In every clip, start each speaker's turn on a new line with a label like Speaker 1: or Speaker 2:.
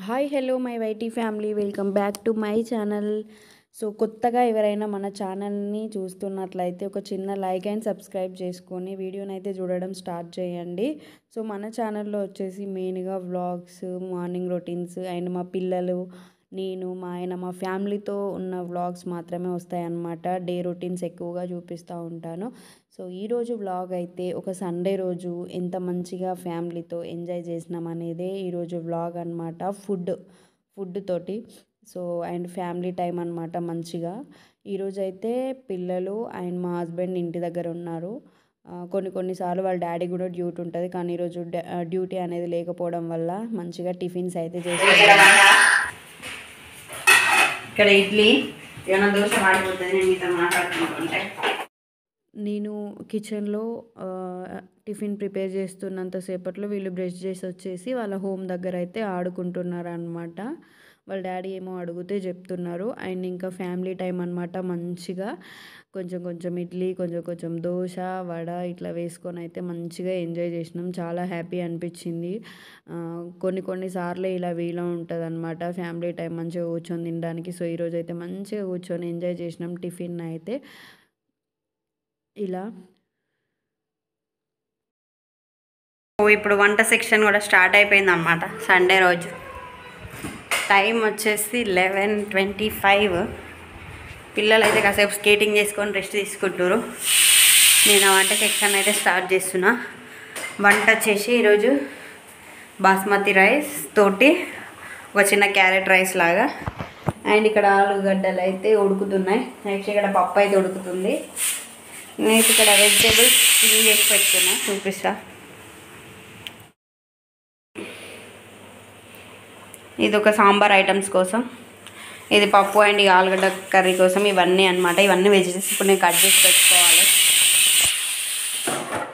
Speaker 1: Hi hello my YT family, welcome back to my channel. So కొత్తగా ఎవరైనా మన ఛానల్ని చూస్తున్నట్లయితే ఒక చిన్న లైక్ అండ్ సబ్స్క్రైబ్ చేసుకొని వీడియోని అయితే చూడడం స్టార్ట్ చేయండి. సో మన ఛానల్లో వచ్చేసి మెయిన్గా వ్లాగ్స్, మార్నింగ్ రొటీన్స్ అండ్ మా పిల్లలు, నేను, మా ఆయన, మా ఫ్యామిలీతో ఉన్న వ్లాగ్స్ మాత్రమే వస్తాయన్నమాట. డే రొటీన్స్ ఎక్కువగా చూపిస్తూ ఉంటాను. సో ఈరోజు వ్లాగ్ అయితే ఒక సండే రోజు ఎంత మంచిగా ఫ్యామిలీతో ఎంజాయ్ చేసినాం అనేదే ఈరోజు వ్లాగ్ అనమాట. ఫుడ్ తోటి సో అండ్ ఫ్యామిలీ టైం అనమాట. మంచిగా ఈరోజు అయితే పిల్లలు అండ్ మా హస్బెండ్ ఇంటి దగ్గర ఉన్నారు. కొన్నిసార్లు వాళ్ళ డాడీ కూడా డ్యూటీ ఉంటుంది, కానీ ఈరోజు డ్యూటీ అనేది లేకపోవడం వల్ల మంచిగా టిఫిన్స్ అయితే చేస్తాను.
Speaker 2: ఇక్కడ ఇడ్లీ ఏమైనా దోశ మాడిపోతుంది. నేను మీతో మాట్లాడుతుంటే
Speaker 1: నేను కిచెన్లో టిఫిన్ ప్రిపేర్ చేస్తున్నంతసేపట్లో వీళ్ళు బ్రష్ చేసి వచ్చేసి వాళ్ళ హోమ్ దగ్గర అయితే ఆడుకుంటున్నారు అనమాట. వాళ్ళ డాడీ ఏమో అడిగితే చెప్తున్నారు. అండ్ ఇంకా ఫ్యామిలీ టైం అనమాట. మంచిగా కొంచెం ఇడ్లీ, కొంచెం దోశ, వడ ఇట్లా వేసుకొని అయితే మంచిగా ఎంజాయ్ చేసినాం. చాలా హ్యాపీ అనిపించింది. కొన్నిసార్లు ఇలా వీలు ఉంటుంది అనమాట ఫ్యామిలీ టైం మంచిగా కూర్చొని తినడానికి. సో ఈరోజు అయితే మంచిగా కూర్చొని ఎంజాయ్ చేసినాం టిఫిన్ అయితే. ఇలా
Speaker 2: ఇప్పుడు వంట సెక్షన్ కూడా స్టార్ట్ అయిపోయింది అన్నమాట. సండే రోజు టైం వచ్చేసి 11:25. పిల్లలు అయితే కాసేపు స్కేటింగ్ చేసుకొని రెస్ట్ తీసుకుంటారు. నేను ఆ వంట సెక్షన్ అయితే స్టార్ట్ చేస్తున్నా. వంట వచ్చేసి ఈరోజు బాస్మతి రైస్ తోటి ఒక చిన్న క్యారెట్ రైస్ లాగా, అండ్ ఇక్కడ ఆలుగడ్డలు అయితే ఉడుకుతున్నాయి. నెక్స్ట్ ఇక్కడ పప్పు అయితే ఉడుకుతుంది. నేను ఇక్కడ వెజిటేబుల్స్ క్లీన్ చేసి పెట్టుకున్నా, చూపిస్తా. ఇది ఒక సాంబార్ ఐటమ్స్ కోసం, ఇది పప్పు అండ్ ఆలుగడ్డ కర్రీ కోసం ఇవన్నీ అనమాట. ఇవన్నీ వెజిటేబుల్స్ ఇప్పుడు నేను కట్ చేసి పెట్టుకోవాలి.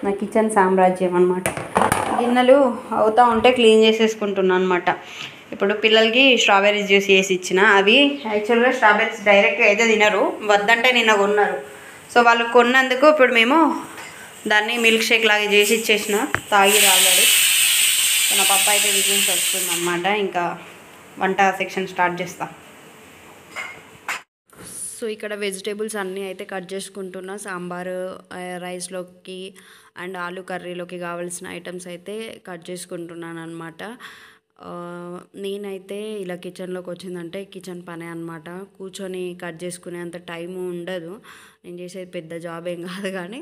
Speaker 2: నా కిచెన్ సామ్రాజ్యం అనమాట. గిన్నెలు అవుతూ ఉంటే క్లీన్ చేసేసుకుంటున్నాను అనమాట. ఇప్పుడు పిల్లలకి స్ట్రాబెర్రీస్ జ్యూస్ చేసి ఇచ్చిన. అవి యాక్చువల్గా స్ట్రాబెర్రీస్ డైరెక్ట్గా అయితే తినరు, వద్దంటే నిన్న కొన్నారు. సో వాళ్ళు కొన్నందుకు ఇప్పుడు మేము దాన్ని మిల్క్ షేక్ లాగా చేసి ఇచ్చేసిన, తాగిరు ఆల్రెడీ. సో నా పప్పు అయితే విజిల్స్ వస్తుంది అన్నమాట. ఇంకా వంట సెక్షన్ స్టార్ట్ చేస్తా.
Speaker 1: సో ఇక్కడ వెజిటేబుల్స్ అన్నీ అయితే కట్ చేసుకుంటున్నా. సాంబారు రైస్లోకి అండ్ ఆలు కర్రీలోకి కావాల్సిన ఐటమ్స్ అయితే కట్ చేసుకుంటున్నాను అనమాట. నేనైతే ఇలా కిచెన్లోకి వచ్చిందంటే కిచెన్ పనే అనమాట. కూర్చొని కట్ చేసుకునే అంత టైము ఉండదు. నేను చేసేది పెద్ద జాబ్ ఏం కాదు, కానీ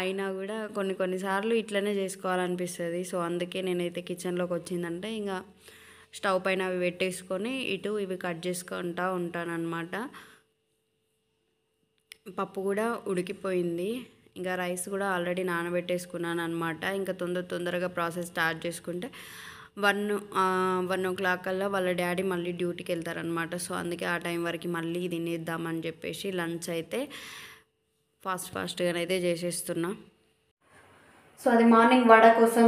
Speaker 1: అయినా కూడా కొన్నిసార్లు ఇట్లనే చేసుకోవాలనిపిస్తుంది. సో అందుకే నేనైతే కిచెన్లోకి వచ్చిందంటే ఇంకా స్టవ్ పైన అవి పెట్టేసుకొని ఇటు ఇవి కట్ చేసుకుంటూ ఉంటానన్నమాట. పప్పు కూడా ఉడికిపోయింది. ఇంకా రైస్ కూడా ఆల్రెడీ నానబెట్టేసుకున్నాను అనమాట. ఇంకా తొందరగా ప్రాసెస్ స్టార్ట్ చేసుకుంటే 1 కల్లా వాళ్ళ డాడీ మళ్ళీ డ్యూటీకి వెళ్తారనమాట. సో అందుకే ఆ టైం వరకు మళ్ళీ తినేద్దామని చెప్పేసి లంచ్ అయితే ఫాస్ట్గానైతే చేసేస్తున్నా.
Speaker 2: సో అది మార్నింగ్ వడ కోసం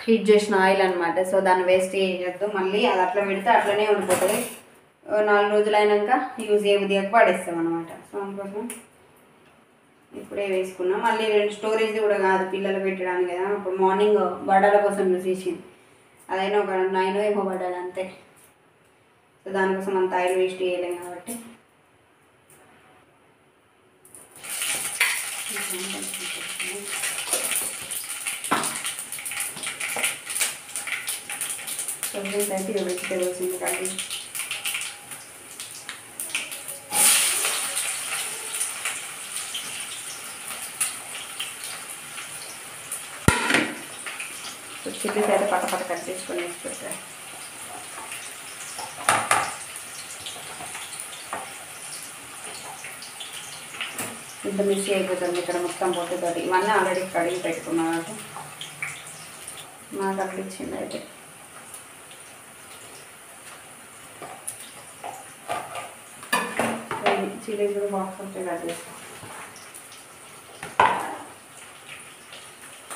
Speaker 2: హీట్ చేసిన ఆయిల్ అనమాట. సో దాన్ని వేస్ట్ చేయొద్దు, మళ్ళీ అది అట్లా పెడితే అట్లనే ఉండిపోతుంది. 4 రోజులు అయినాక యూజ్ చేయబుద్దిగా పడేస్తాం అనమాట. సో అందుకోసం ఇప్పుడే వేసుకున్నాం. మళ్ళీ స్టోరేజ్ కూడా కాదు, పిల్లలు పెట్టడానికి కదా. ఇప్పుడు మార్నింగ్ వడల కోసం యూజ్ చేసింది, అదైనా ఒక 9 ఏమో పడ్డాలి అంతే. సో దానికోసం అంత ఆయిల్ వేస్ట్ చేయలేం కాబట్టి అయితే వెజిటేబుల్స్ కట్టి చిల్లీస్ అయితే పట్ట కట్ చేసుకొని వేసి పెట్టారు. ఇంత మిక్సీ అయిపోతుంది ఇక్కడ మొత్తం పొట్టుతోటి. ఇవన్నీ ఆల్రెడీ కడిగి పెట్టుకున్నారు. నాకు అనిపించింది అయితే చిల్లీస్ కూడా బాక్స్ ఉంటే కట్ చేస్తాం.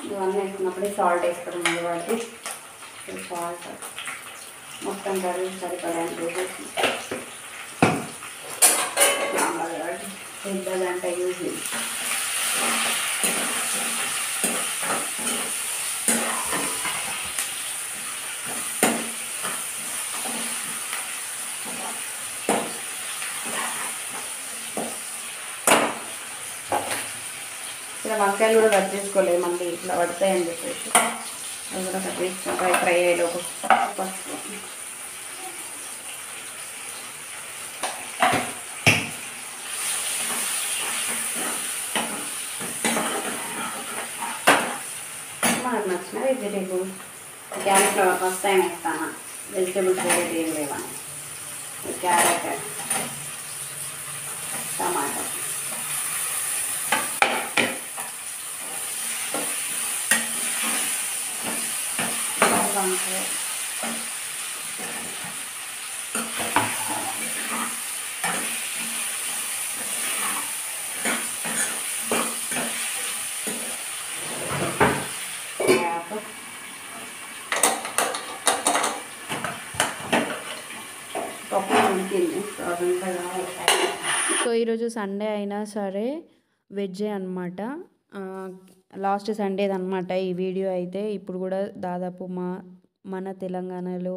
Speaker 2: ఇవన్నీ వేసుకున్నప్పుడే సాల్ట్ వేసుకోవడం కాబట్టి సాల్ట్ మొత్తం కర్రీ సరిపడానికి వేసేసి పెద్దదంటే యూజ్ వంకాయలు కూడా కట్ చేసుకోలేదు, మళ్ళీ ఇట్లా పడతాయని చెప్పేసి అవి కూడా కట్ చేసుకుంటాం. ఫ్రై అయ్యేలోపు పసుపు, మనకు నచ్చిన వెజిటేబుల్స్. క్యాలీఫ్లవర్ ఫస్ట్ టైం వేస్తాను, వెజిటేబుల్స్ వేరేది ఏం లేవని. క్యారెట్, టమాటో, వంకాయ, పప్పు ఉడికింది.
Speaker 1: సో ఈరోజు సండే అయినా సరే వెజ్జే అనమాట. లాస్ట్ సండేది అనమాట ఈ వీడియో అయితే. ఇప్పుడు కూడా దాదాపు మన తెలంగాణలో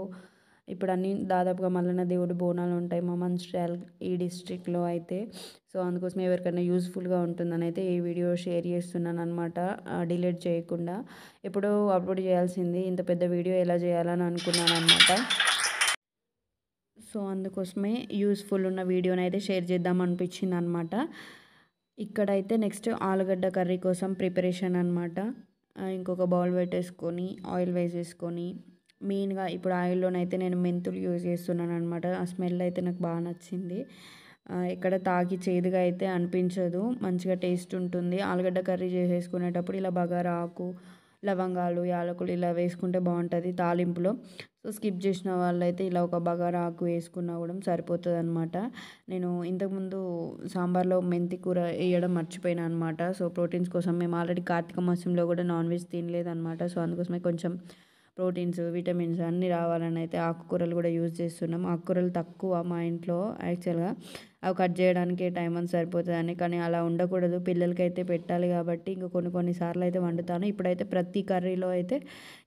Speaker 1: ఇప్పుడు అన్నీ దాదాపుగా మల్లన్న దేవుడి బోనాలు ఉంటాయి మా మంచిర్యాల ఈ డిస్ట్రిక్ట్లో అయితే. సో అందుకోసం ఎవరికైనా యూస్ఫుల్గా ఉంటుందని అయితే ఈ వీడియో షేర్ చేస్తున్నాను అనమాట, డిలీట్ చేయకుండా. ఎప్పుడో అప్లోడ్ చేయాల్సింది, ఇంత పెద్ద వీడియో ఎలా చేయాలని అనుకున్నాను అనమాట. సో అందుకోసమే యూస్ఫుల్ ఉన్న వీడియోని అయితే షేర్ చేద్దాం అనిపించింది అనమాట. ఇక్కడైతే నెక్స్ట్ ఆలుగడ్డ కర్రీ కోసం ప్రిపరేషన్ అనమాట. ఇంకొక బౌల్ పెట్టేసుకొని ఆయిల్ వేసేసుకొని, మెయిన్గా ఇప్పుడు ఆయిల్లోనైతే నేను మెంతులు యూజ్ చేస్తున్నాను అనమాట. ఆ స్మెల్ అయితే నాకు బాగా నచ్చింది. ఇక్కడ తాకి చేదుగా అయితే అనిపించదు, మంచిగా టేస్ట్ ఉంటుంది. ఆలుగడ్డ కర్రీ చేసేసుకునేటప్పుడు ఇలా బగారా ఆకు, లవంగాలు, యాలకులు ఇలా వేసుకుంటే బాగుంటుంది తాలింపులో. సో స్కిప్ చేసిన వాళ్ళైతే ఇలా ఒక బగారా ఆకు వేసుకున్నా కూడా సరిపోతుంది అనమాట. నేను ఇంతకుముందు సాంబార్లో మెంతి కూర వేయడం మర్చిపోయినా అనమాట. సో ప్రోటీన్స్ కోసం మేము ఆల్రెడీ కార్తీక మాసంలో కూడా నాన్ వెజ్ తినలేదన్నమాట. సో అందుకోసమే కొంచెం ప్రోటీన్స్, విటమిన్స్ అన్నీ రావాలని అయితే ఆకుకూరలు కూడా యూజ్ చేస్తున్నాం. ఆకుకూరలు తక్కువ మా ఇంట్లో యాక్చువల్గా, అవి కట్ చేయడానికి టైం అంతా సరిపోతుందని. కానీ అలా ఉండకూడదు, పిల్లలకి అయితే పెట్టాలి కాబట్టి ఇంకా కొన్నిసార్లు అయితే వండుతాను. ఇప్పుడైతే ప్రతి కర్రీలో అయితే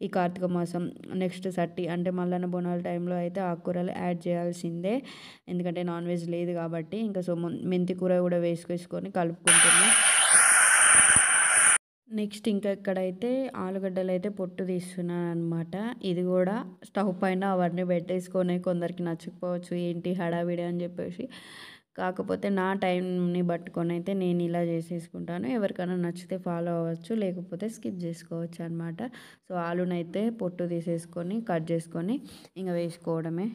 Speaker 1: ఈ కార్తీక మాసం నెక్స్ట్ సట్టి అంటే మల్లన్న బోనాల టైంలో అయితే ఆకుకూరలు యాడ్ చేయాల్సిందే, ఎందుకంటే నాన్ వెజ్ లేదు కాబట్టి. ఇంకా సో మెంతి కూర కూడా వేసుకొని కలుపుకుంటున్నాం. నెక్స్ట్ ఇంకా ఇక్కడైతే ఆలుగడ్డలు అయితే పొట్టు తీస్తున్నాను అనమాట. ఇది కూడా స్టవ్ పైన అవన్నీ పెట్టేసుకొని, కొందరికి నచ్చకపోవచ్చు ఏంటి హడావిడి అని చెప్పేసి, కాకపోతే నా టైంని పట్టుకొని అయితే నేను ఇలా చేసేసుకుంటాను. ఎవరికైనా నచ్చితే ఫాలో అవ్వచ్చు, లేకపోతే స్కిప్ చేసుకోవచ్చు అనమాట. సో ఆలునైతే పొట్టు తీసేసుకొని కట్ చేసుకొని ఇంకా వేసుకోవడమే.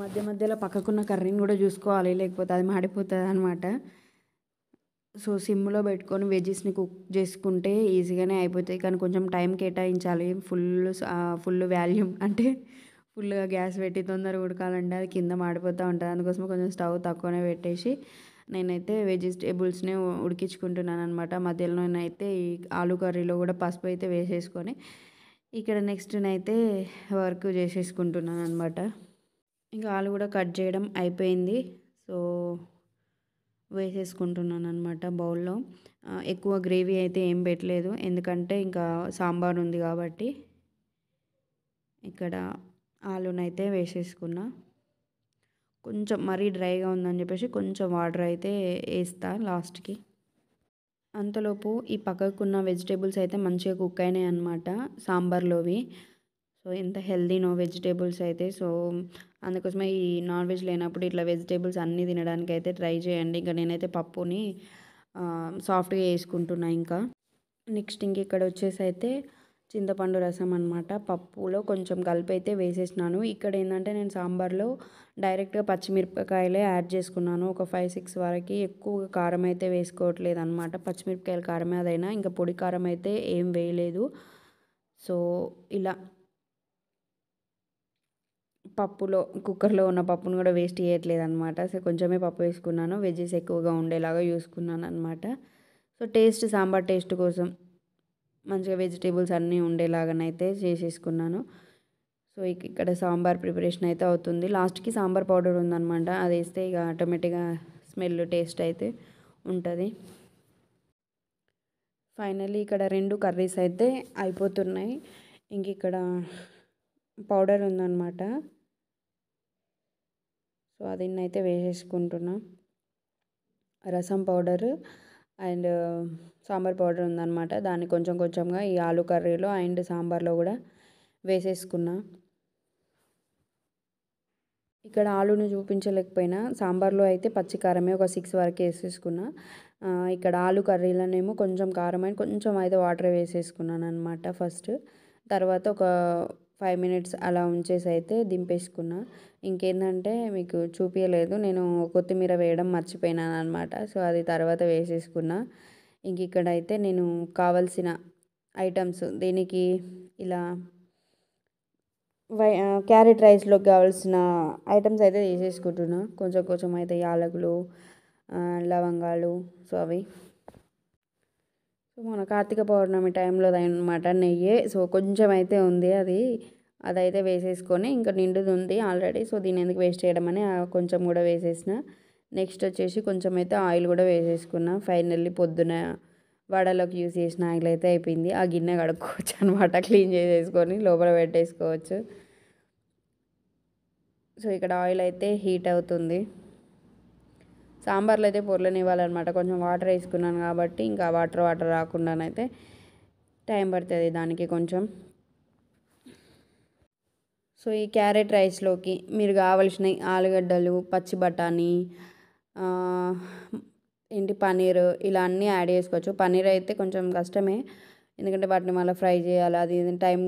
Speaker 1: మధ్య మధ్యలో పక్కకున్న కర్రీని కూడా చూసుకోవాలి, లేకపోతే అది మాడిపోతుంది అనమాట. సో సిమ్లో పెట్టుకొని వెజ్జెస్ని కుక్ చేసుకుంటే ఈజీగానే అయిపోతాయి, కానీ కొంచెం టైం కేటాయించాలి. ఫుల్ వాల్యూమ్ అంటే ఫుల్గా గ్యాస్ పెట్టి తొందరగా ఉడకాలంటే అది కింద మాడిపోతూ ఉంటుంది. అందుకోసం కొంచెం స్టవ్ తక్కువనే పెట్టేసి నేనైతే వెజిటేబుల్స్ని ఉడికించుకుంటున్నాను అనమాట. మధ్యలోనైతే ఈ ఆలు కర్రీలో కూడా పసుపు అయితే వేసేసుకొని ఇక్కడ నెక్స్ట్ అయితే వర్క్ చేసేసుకుంటున్నాను అనమాట. ఇంకా ఆలు కూడా కట్ చేయడం అయిపోయింది. సో వేసేసుకుంటున్నాను అనమాట బౌల్లో. ఎక్కువ గ్రేవీ అయితే ఏం పెట్టలేదు, ఎందుకంటే ఇంకా సాంబార్ ఉంది కాబట్టి. ఇక్కడ ఆలునైతే వేసేసుకున్నా. కొంచెం మరీ డ్రైగా ఉందని చెప్పేసి కొంచెం వాటర్ అయితే వేస్తా లాస్ట్కి. అంతలోపు ఈ పక్కకున్న వెజిటేబుల్స్ అయితే మంచిగా కుక్ అయినాయి అనమాట సాంబార్లోవి. సో ఎంత హెల్దీనో వెజిటేబుల్స్ అయితే. సో అందుకోసమే ఈ నాన్ వెజ్ లేనప్పుడు ఇట్లా వెజిటేబుల్స్ అన్నీ తినడానికి అయితే ట్రై చేయండి. ఇంకా నేనైతే పప్పుని సాఫ్ట్గా వేసుకుంటున్నా. ఇంకా నెక్స్ట్ ఇంక ఇక్కడ వచ్చేసి అయితే చింతపండు రసం అనమాట. పప్పులో కొంచెం కలిపి అయితే వేసేసినాను. ఇక్కడ ఏంటంటే నేను సాంబార్లో డైరెక్ట్గా పచ్చిమిరపకాయలే యాడ్ చేసుకున్నాను, ఒక 5-6 వరకు. ఎక్కువ కారం అయితే వేసుకోవట్లేదు అనమాట, పచ్చిమిరపకాయల కారమే అదైనా, ఇంకా పొడి కారం అయితే ఏం వేయలేదు. సో ఇలా పప్పులో కుక్కర్లో ఉన్న పప్పును కూడా వేస్ట్ చేయట్లేదు అనమాట. సో కొంచెమే పప్పు వేసుకున్నాను, వెజ్జెస్ ఎక్కువగా ఉండేలాగా చూసుకున్నాను అనమాట. సో టేస్ట్, సాంబార్ టేస్ట్ కోసం మంచిగా వెజిటేబుల్స్ అన్నీ ఉండేలాగానైతే చేసేసుకున్నాను. సో ఇక్కడ సాంబార్ ప్రిపరేషన్ అయితే అవుతుంది. లాస్ట్కి సాంబార్ పౌడర్ ఉందన్నమాట, అది వేస్తే ఇక ఆటోమేటిక్గా స్మెల్ టేస్ట్ అయితే ఉంటుంది. ఫైనల్లీ ఇక్కడ 2 కర్రీస్ అయితే అయిపోతున్నాయి. ఇంక ఇక్కడ పౌడర్ ఉందన్నమాట. సో దీన్ని అయితే వేసేసుకుంటున్నా. రసం పౌడరు అండ్ సాంబార్ పౌడర్ ఉందన్నమాట. దాన్ని కొంచెం కొంచెంగా ఈ ఆలు కర్రీలో అండ్ సాంబార్లో కూడా వేసేసుకున్నా. ఇక్కడ ఆలుని చూపించలేకపోయినా సాంబార్లో అయితే పచ్చి కారమే ఒక 6 వరకు వేసేసుకున్నా. ఇక్కడ ఆలు కర్రీలోనేమో కొంచెం కారం అండ్ కొంచెం అయితే వాటర్ వేసేసుకున్నాను అనమాట ఫస్ట్. తర్వాత ఒక 5 మినిట్స్ అలా ఉంచేసి అయితే దింపేసుకున్నా. ఇంకేంటంటే మీకు చూపించలేదు, నేను కొత్తిమీర వేయడం మర్చిపోయినాను అనమాట. సో అది తర్వాత వేసేసుకున్నా. ఇంక ఇక్కడైతే నేను కావాల్సిన ఐటమ్స్ దీనికి ఇలా క్యారెట్ రైస్లోకి కావాల్సిన ఐటమ్స్ అయితే తీసేసుకుంటున్నా. కొంచెం కొంచెం అయితే యాలకులు, లవంగాలు, సో అవి. సో మన కార్తీక పౌర్ణమి టైంలో అనమాట నెయ్యి. సో కొంచెం అయితే ఉంది, అదైతే వేసేసుకొని ఇంకా నిండుది ఉంది ఆల్రెడీ. సో దీన్ని ఎందుకు వేస్ట్ చేయడం అని కొంచెం కూడా వేసేసిన. నెక్స్ట్ వచ్చేసి కొంచెం అయితే ఆయిల్ కూడా వేసేసుకున్నా. ఫైనల్లీ పొద్దున వడలోకి యూస్ చేసిన ఆయిల్ అయితే అయిపోయింది. ఆ గిన్నె కడుక్కోవచ్చు అనమాట, క్లీన్ చేసేసుకొని లోపల పెట్టేసుకోవచ్చు. సో ఇక్కడ ఆయిల్ అయితే హీట్ అవుతుంది. సాంబార్లో అయితే పొర్లనివ్వాలన్నమాట. కొంచెం వాటర్ వేసుకున్నాను కాబట్టి ఇంకా వాటర్ రాకుండానైతే టైం పడుతుంది దానికి కొంచెం. సో ఈ క్యారెట్ రైస్లోకి మీరు కావలసిన ఆలుగడ్డలు, పచ్చి బఠానీ, పన్నీర్ ఇలా అన్నీ యాడ్ చేసుకోవచ్చు. పన్నీర్ అయితే కొంచెం కష్టమే, ఎందుకంటే వాటిని మళ్ళీ ఫ్రై చేయాలి, అది టైం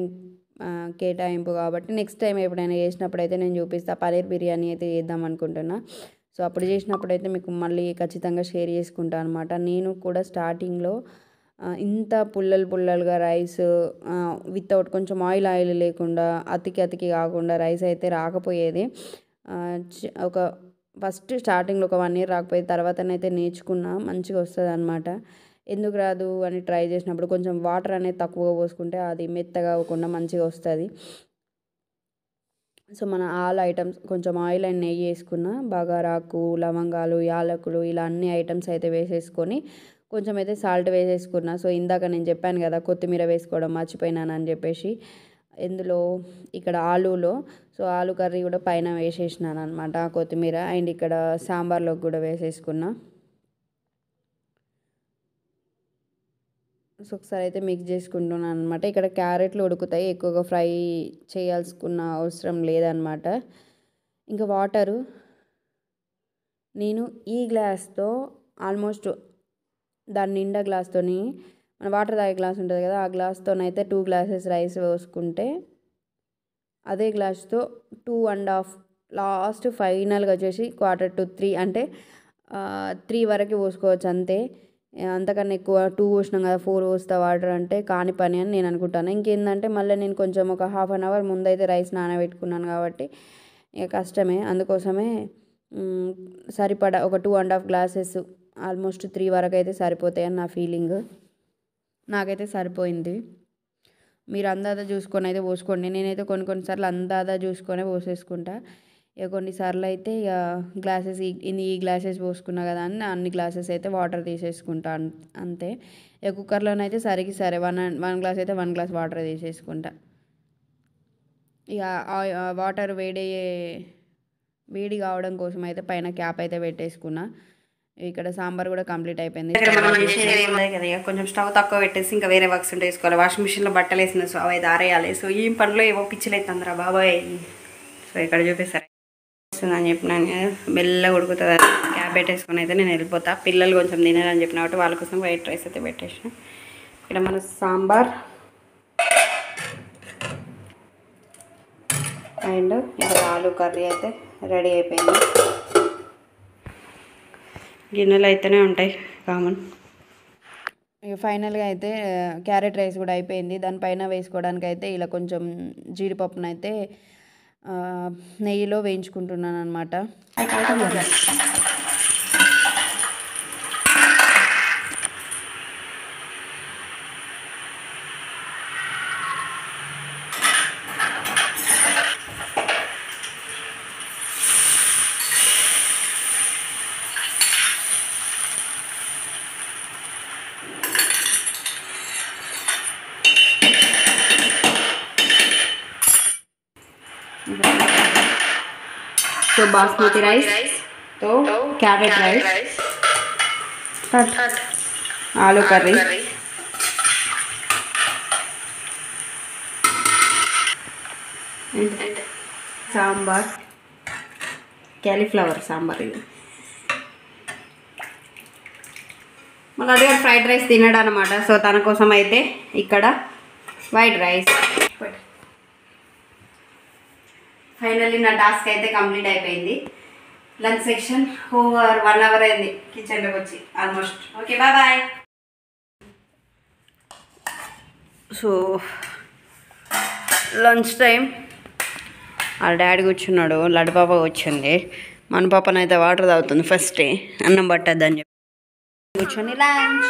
Speaker 1: కేటాయింపు కాబట్టి నెక్స్ట్ టైం ఎప్పుడైనా చేసినప్పుడు అయితే నేను చూపిస్తాను. పన్నీర్ బిర్యానీ అయితే చేద్దాం అనుకుంటున్నా. సో అప్పుడు చేసినప్పుడు అయితే మీకు మళ్ళీ ఖచ్చితంగా షేర్ చేసుకుంటాను అనమాట. నేను కూడా స్టార్టింగ్లో ఇంత పుల్లలుగా రైస్ వితౌట్ కొంచెం ఆయిల్ లేకుండా అతికి కాకుండా రైస్ అయితే రాకపోయేది. ఒక ఫస్ట్ స్టార్టింగ్లో ఒక 1 ఇయర్ రాకపోయేది, తర్వాతనైతే నేర్చుకున్నా మంచిగా వస్తుంది అనమాట. ఎందుకు రాదు అని ట్రై చేసినప్పుడు కొంచెం వాటర్ అనేది తక్కువగా పోసుకుంటే అది మెత్తగా అవ్వకుండా మంచిగా వస్తుంది. సో మన ఆల్ ఐటమ్స్ కొంచెం ఆయిల్ అండ్ నెయ్యి వేసుకున్న, బగారాకు, లవంగాలు, యాలకులు ఇలా అన్ని ఐటమ్స్ అయితే వేసేసుకొని కొంచెం అయితే సాల్ట్ వేసేసుకున్నా. సో ఇందాక నేను చెప్పాను కదా కొత్తిమీర వేసుకోవడం మర్చిపోయినాను అని చెప్పేసి, ఇందులో ఇక్కడ ఆలూలో సో ఆలు కర్రీ కూడా పైన వేసేసినాను అనమాట కొత్తిమీర. అండ్ ఇక్కడ సాంబార్లోకి కూడా వేసేసుకున్నా. సో ఒకసారి అయితే మిక్స్ చేసుకుంటున్నాను అనమాట. ఇక్కడ క్యారెట్లు ఉడుకుతాయి, ఎక్కువగా ఫ్రై చేయాల్సుకున్న అవసరం లేదనమాట. ఇంకా వాటరు నేను ఈ గ్లాస్తో ఆల్మోస్ట్ దాని నిండా గ్లాస్తోని, మన వాటర్ తాగే గ్లాస్ ఉంటుంది కదా, ఆ గ్లాస్తోనైతే 2 గ్లాసెస్ రైస్ పోసుకుంటే అదే గ్లాస్తో 2.5 లాస్ట్ ఫైనల్గా వచ్చేసి 2:45 అంటే 3 వరకు పోసుకోవచ్చు అంతే. అంతకన్నా ఎక్కువ 2 పోసినాం కదా 4 పోస్తా వాటర్ అంటే కాని పని అని నేను అనుకుంటాను. ఇంకేందంటే మళ్ళీ నేను కొంచెం ఒక 1/2 అవర్ ముందైతే రైస్ నానబెట్టుకున్నాను కాబట్టి ఇక కష్టమే. అందుకోసమే సరిపడా ఒక 2.5 గ్లాసెస్ ఆల్మోస్ట్ 3 వరకు అయితే సరిపోతాయని నా ఫీలింగ్. నాకైతే సరిపోయింది. మీరు అందాదా చూసుకొని అయితే పోసుకోండి. నేనైతే కొన్నిసార్లు అందాదా చూసుకొనే పోసేసుకుంటా. ఇక కొన్నిసార్లు అయితే ఇక గ్లాసెస్ ఈ గ్లాసెస్ పోసుకున్నా కదా అని అన్ని గ్లాసెస్ అయితే వాటర్ తీసేసుకుంటా అంతే. ఇక కుక్కర్లోనైతే సరే 1 గ్లాస్ అయితే 1 గ్లాస్ వాటర్ తీసేసుకుంటా. ఇక వాటర్ వేడి కావడం కోసం అయితే పైన క్యాప్ అయితే పెట్టేసుకున్నా. ఇక్కడ సాంబార్ కూడా కంప్లీట్ అయిపోయింది.
Speaker 2: కొంచెం స్టవ్ తక్కువ పెట్టేసి ఇంకా వేరే వర్క్స్ ఉంటే వేసుకోవాలి. వాషింగ్ మిషన్లో బట్టలు వేసిన, సో అవి ఆరేయాలి. సో ఈ పనిలో ఏవో పిచ్చిలు అవుతుందిరా బాబాయ్. సో ఇక్కడ చూపిస్తారు వస్తుందని చెప్పినాను కదా, మెల్లగా ఉడుకుతుంది. క్యాప్ పెట్టేసుకొని అయితే నేను వెళ్ళిపోతా. పిల్లలు కొంచెం తినాలని చెప్పిన కాబట్టి వాళ్ళ కోసం వైట్ రైస్ అయితే పెట్టేసిన. ఇక్కడ మన సాంబార్ అండ్ ఇక్కడ ఆలు కర్రీ అయితే రెడీ అయిపోయింది. గిన్నెలు అయితేనే ఉంటాయి కామన్.
Speaker 1: ఇక ఫైనల్గా అయితే క్యారెట్ రైస్ కూడా అయిపోయింది. దానిపైన వేసుకోవడానికి అయితే ఇలా కొంచెం జీడిపప్పునైతే నెయ్యిలో వేయించుకుంటున్నాను అనమాట.
Speaker 2: तो बासमती राइस तो कैरेट राइस ఆలు కర్రీ, సాంబార్, క్యాలీఫ్లవర్ సాంబార్. ఇది మళ్ళీ అడిగాడు ఫ్రైడ్ రైస్ తినడు అనమాట. సో తన కోసం అయితే ఇక్కడ వైట్ రైస్. ఫైనల్లీ నా టాస్క్ అయితే కంప్లీట్ అయిపోయింది. లంచ్ సెక్షన్ ఓవర్ 1 అవర్ అయింది కిచెన్లోకి వచ్చి almost. Okay bye bye. So lunch time. వాళ్ళ డాడీ కూర్చున్నాడు, లడ్డు పాప కూర్చుంది. మన పాపనైతే వాటర్ తాగుతుంది ఫస్ట్, అన్నం పట్టద్దని చెప్పి కూర్చొని లంచ్.